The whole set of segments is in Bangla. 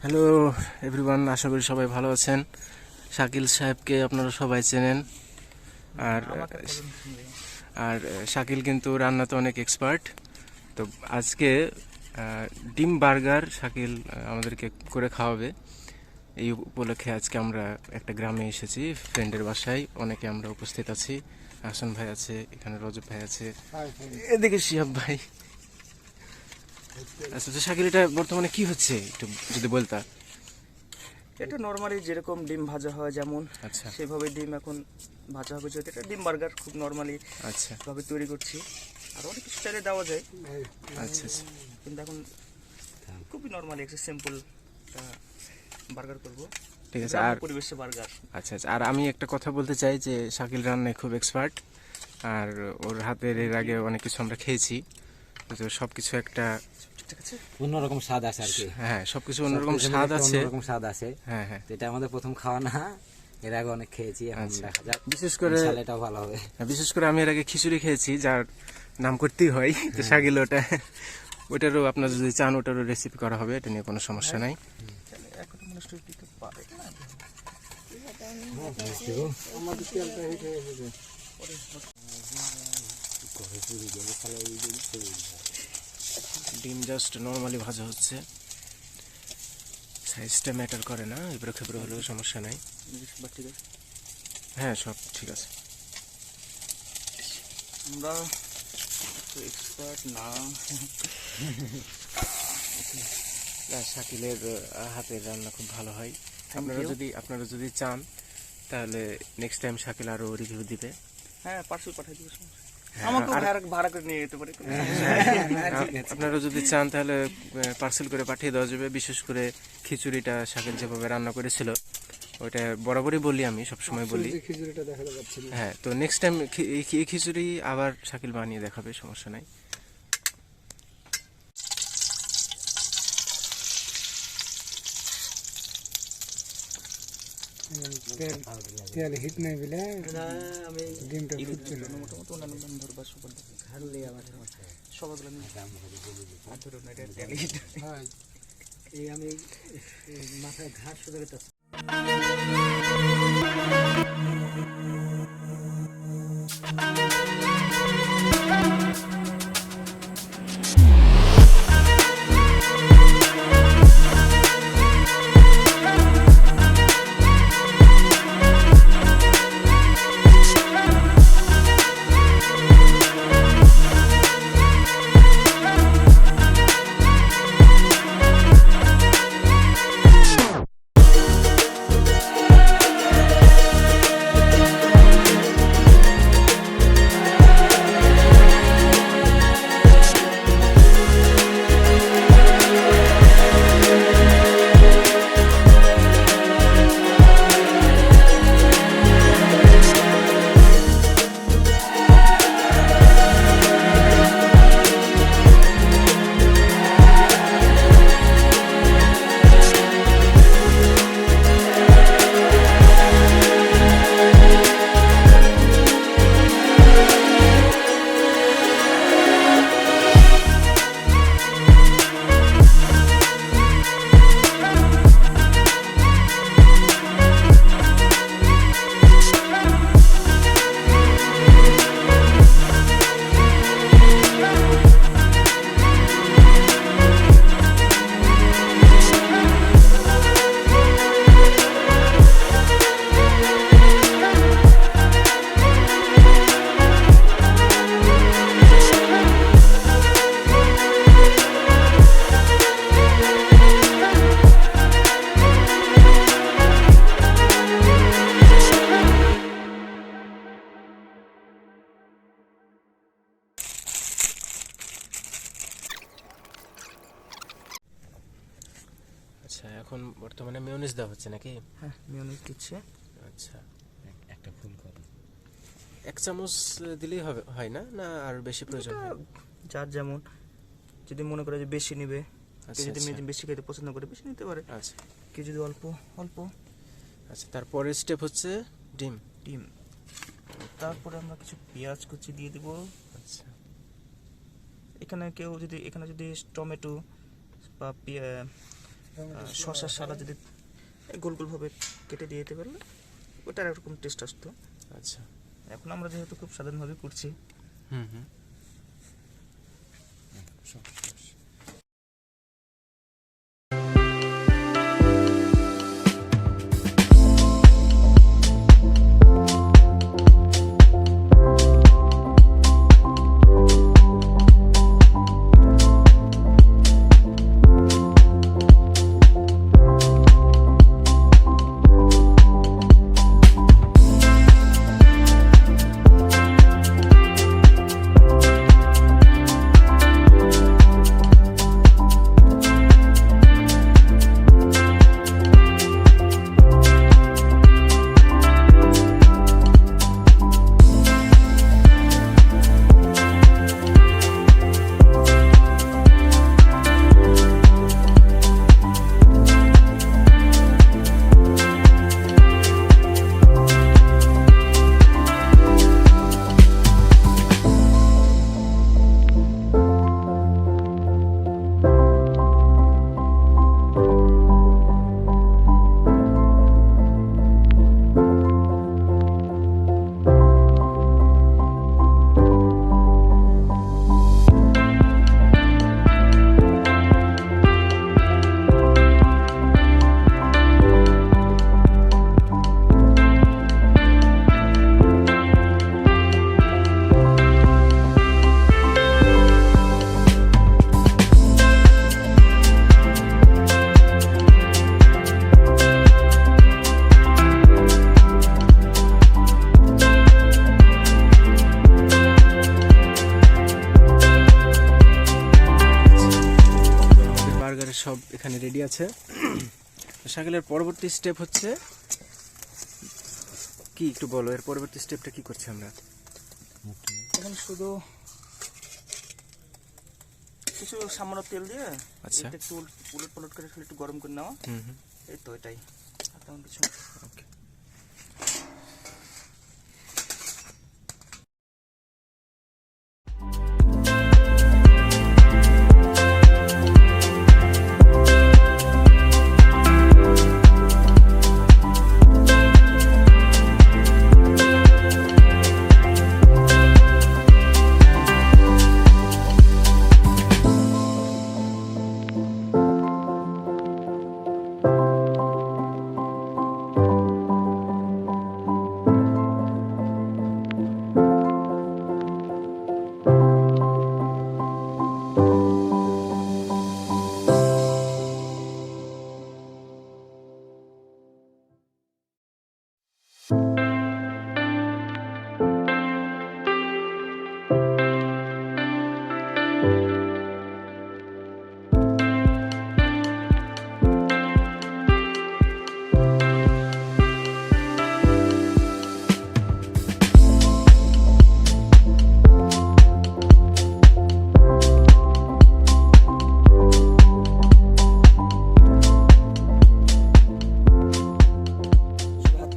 হ্যালো এভরিওয়ান, আশা করি সবাই ভালো আছেন। শাকিল সাহেবকে আপনারা সবাই চেনেন। আর আর শাকিল কিন্তু রান্নাতে অনেক এক্সপার্ট। তো আজকে ডিম বার্গার শাকিল আমাদেরকে করে খাওয়াবে। এই উপলক্ষে আজকে আমরা একটা গ্রামে এসেছি, ফ্রেন্ডের বাসায়। অনেকে আমরা উপস্থিত আছি। হাসান ভাই আছে, এখানে রজব ভাই আছে, এদিকে শিহাব ভাই। আচ্ছা, তো শাকিল, এটা বর্তমানে কি হচ্ছে একটু যদি বলতা। এটা নর্মালি যেরকম ডিম ভাজা হয় যেমন, আচ্ছা সেভাবে ডিম এখন ভাজা হবে। যেহেতু এটা ডিম বার্গার খুব নর্মালি আচ্ছা ভাবে তৈরি করছি। আর অনেক কিছু চাইলে দেওয়া যায়, আচ্ছা আচ্ছা কিন্তু এখন খুবই নর্মালি একটা সিম্পল বার্গার করব। ঠিক আছে। গ্রাম্য আর পরিবেশে বার্গার। আচ্ছা আচ্ছা, আর আমি একটা কথা বলতে চাই যে শাকিল রান্নায় খুব এক্সপার্ট। আর ওর হাতের এর আগে অনেক কিছু আমরা খেয়েছি, তো সব কিছু একটা ঠিক আছে, অন্যরকম স্বাদ আছে আর কি। হ্যাঁ, সবকিছু অন্যরকম সবকিছুর স্বাদ মধ্যে একটা আছে। অন্যরকম স্বাদ আছে। হ্যাঁ হ্যাঁ, তো এটা আমাদের প্রথম খাওয়া না, এর আগে অনেক খেয়েছি, এখন আচ্ছা। দেখা যাক, বিশেষ করে ইনশাআল্লাহ এটাও ভালো হবে। বিশেষ করে আমি এর আগে খিচুড়ি খেয়েছি, যার নাম করতেই হয়। তো শাকিল ওটারও আপনার যদি চান ওটারও রেসিপি করা হবে, এটা নিয়ে কোনো সমস্যা নাই। এখন মানুষ দিতে পারে না। ডিম জাস্ট নর্মালি ভাজা হচ্ছে, সাইজটা ম্যাটার করে না, এবড়ো খেবড়ো হলেও সমস্যা নাই। বাট ঠিক আছে, হ্যাঁ, সব ঠিক আছে। আমরা এক্সপার্ট না। না, শাকিলের হাতের রান্না খুব ভালো হয়। you. আপনারা যদি চান তাহলে নেক্সট টাইম শাকিল আরো রিভিউ দিবে। হ্যাঁ, পার্সেল পাঠিয়ে দিবে, হ্যাঁ, আমাকেও আর ভাড়া করে নিয়ে যেতে পারে। আপনারা যদি চান তাহলে পার্সেল করে পাঠিয়ে দেওয়া যাবে। বিশেষ করে খিচুড়িটা শাকিল যেভাবে রান্না করেছিল, ওইটা বরাবরই বলি, আমি সবসময় বলি। হ্যাঁ, তো নেক্সট টাইম এই খিচুড়ি আবার শাকিল বানিয়ে দেখাবে, সমস্যা নাই। তেল হিট নাই বলে আমি ডিমটা ফুটছিল। মোটামুটি অন্যান্য দাম ধরবার সবার সবাইগুলো আমি ধরুন এটা ট্যালেন্ট। এই আমি মাথায় ঘাট শুধু আচ্ছা, এখন বর্তমানে মেয়োনিজ দেওয়া হচ্ছে নাকি? হ্যাঁ, মিউনিস দিচ্ছে। আচ্ছা, একটা ফুল করে 1 চামচ দিলেই হবে, হয় না? না আর বেশি প্রয়োজন হয়? যার যেমন, যদি মনে করে যে বেশি নিবে, আচ্ছা কেউ যদি আচ্ছা বেশি খেতে পছন্দ করে বেশি নিতে পারে, আচ্ছা কেউ যদি অল্প অল্প। আচ্ছা, তারপরের স্টেপ হচ্ছে ডিম। ডিম, তারপরে আমরা কিছু পেঁয়াজ কুচি দিয়ে দিব। আচ্ছা, এখানে যদি টমেটো বা শসার সালা যদি গোল গোলভাবে কেটে দিয়ে দিতে পারলে ওটার একরকম টেস্ট আসতো। আচ্ছা। এখন আমরা যেহেতু খুব সাধারণভাবে করছি, হুম হুম। বার্গারের সব এখানে রেডি আছে। শাকিলের পরবর্তী স্টেপ হচ্ছে কি, একটু বলো এর পরবর্তী স্টেপটা কি করছি আমরা? এখন শুধু কিছু সামান্য তেল দিয়ে আচ্ছা। এটা একটু উলট পালট করে খালি একটু গরম করে নেওয়া, হুম হুম। এই তো এটাই, আর তেমন কিছু না। ওকে।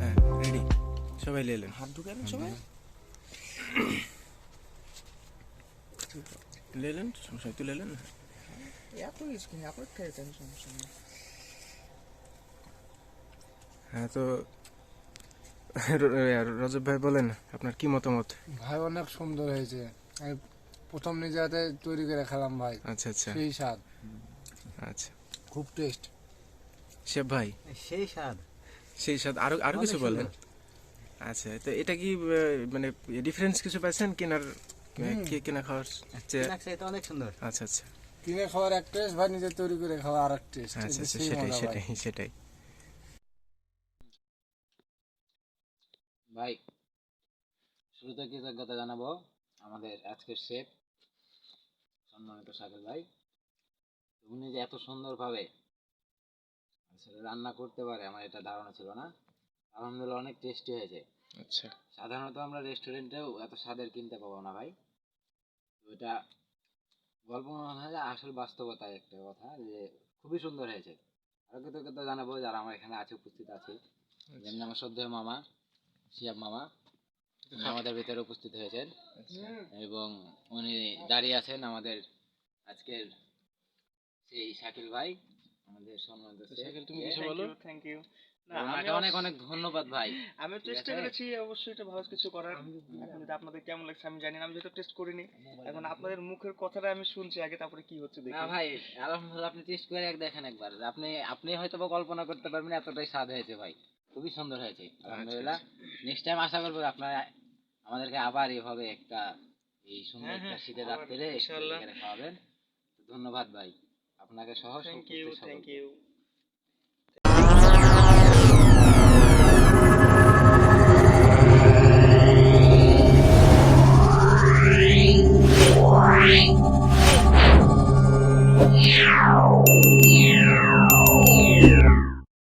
হ্যাঁ রেডি, সবাই লেলেন। হাত ঢুকে গেলেন সবাই, লেলেন, সমস্যা তুই লেলেন। এত কিছু কিনে আপনার খেয়ে যান, সমস্যা নেই। হ্যাঁ তো রজব ভাই বলেন আপনার কি মতামত? ভাই অনেক সুন্দর হয়েছে। আমি প্রথম নিজে হাতে তৈরি করে খেলাম ভাই, আচ্ছা আচ্ছা সেই স্বাদ, আচ্ছা। খুব টেস্ট। শেফ ভাই সেই স্বাদ। সেই সাথে আরো আরো কিছু বলেন। আচ্ছা, তো এটা কি মানে ডিফারেন্স কিছু পাইছেন কেনার কেনা খাওয়ার চেয়ে? এটা অনেক সুন্দর। আচ্ছা আচ্ছা কিনে খাওয়ার এক টেস্ট, ভাই নিজে তৈরি করে খাওয়া আর এক টেস্ট। আচ্ছা আচ্ছা, সেটাই সেটাই সেটাই। ভাই শুরুতে কৃতজ্ঞতা জানাবো আমাদের আজকের শেফ সম্মানিত শাকিল ভাই। উনি যে এত সুন্দরভাবে আসলে রান্না করতে পারে আমার এটা ধারণা ছিল না। আলহামদুলিল্লাহ অনেক টেস্টি হয়েছে। আচ্ছা সাধারণত আমরা রেস্টুরেন্টেও এত স্বাদের কিনতে পাবো না ভাই। তো এটা গল্প মনে হয় যে আসল বাস্তবতায় একটা কথা যে খুবই সুন্দর হয়েছে। আরো কৃতজ্ঞতা জানাবো যারা আমার এখানে আছে, উপস্থিত আছে, যেমন আমার শ্রদ্ধেয় মামা শিয়াব মামা, উনি আমাদের ভিতরে উপস্থিত হয়েছেন এবং উনি দাঁড়িয়ে আছেন আমাদের আজকের সেই শাকিল ভাই, আমাদের সম্মানিত তো chef শাকিল, তুমি কে। কিছু বলো। Thank you. না আপনাকে আমি অনেক অনেক ধন্যবাদ ভাই। আমি ঠিক চেষ্টা আছে? করেছি অবশ্যই এটা ভালো কিছু করার। এখন যদি আপনাদের কেমন লাগছে আমি জানি না, আমি যেহেতু টেস্ট করিনি। এখন আপনাদের মুখের কথাটা আমি শুনছি আগে, তারপরে কি হচ্ছে না দেখি। ভাই, আলহামদুলিল্লাহ, আপনি টেস্ট করে দেখেন একবার। আপনি আপনি হয়তো বা কল্পনা করতে পারবেন এতটাই স্বাদ হয়েছে ভাই, খুবই সুন্দর হয়েছে আলহামদুলিল্লাহ। নেক্সট টাইম আশা করবো আপনারা আমাদেরকে আবার এভাবে একটা এই সুন্দর হ্যাঁ, একটা হ্যাঁ, শীতের আবার রাত্রে ইনশাআল্লাহ। খাওয়াবেন। তো ধন্যবাদ ভাই, আপনাকে সহ থ্যাংক ইউ, উপস্থিত থ্যাংক সকলকে। ইউ।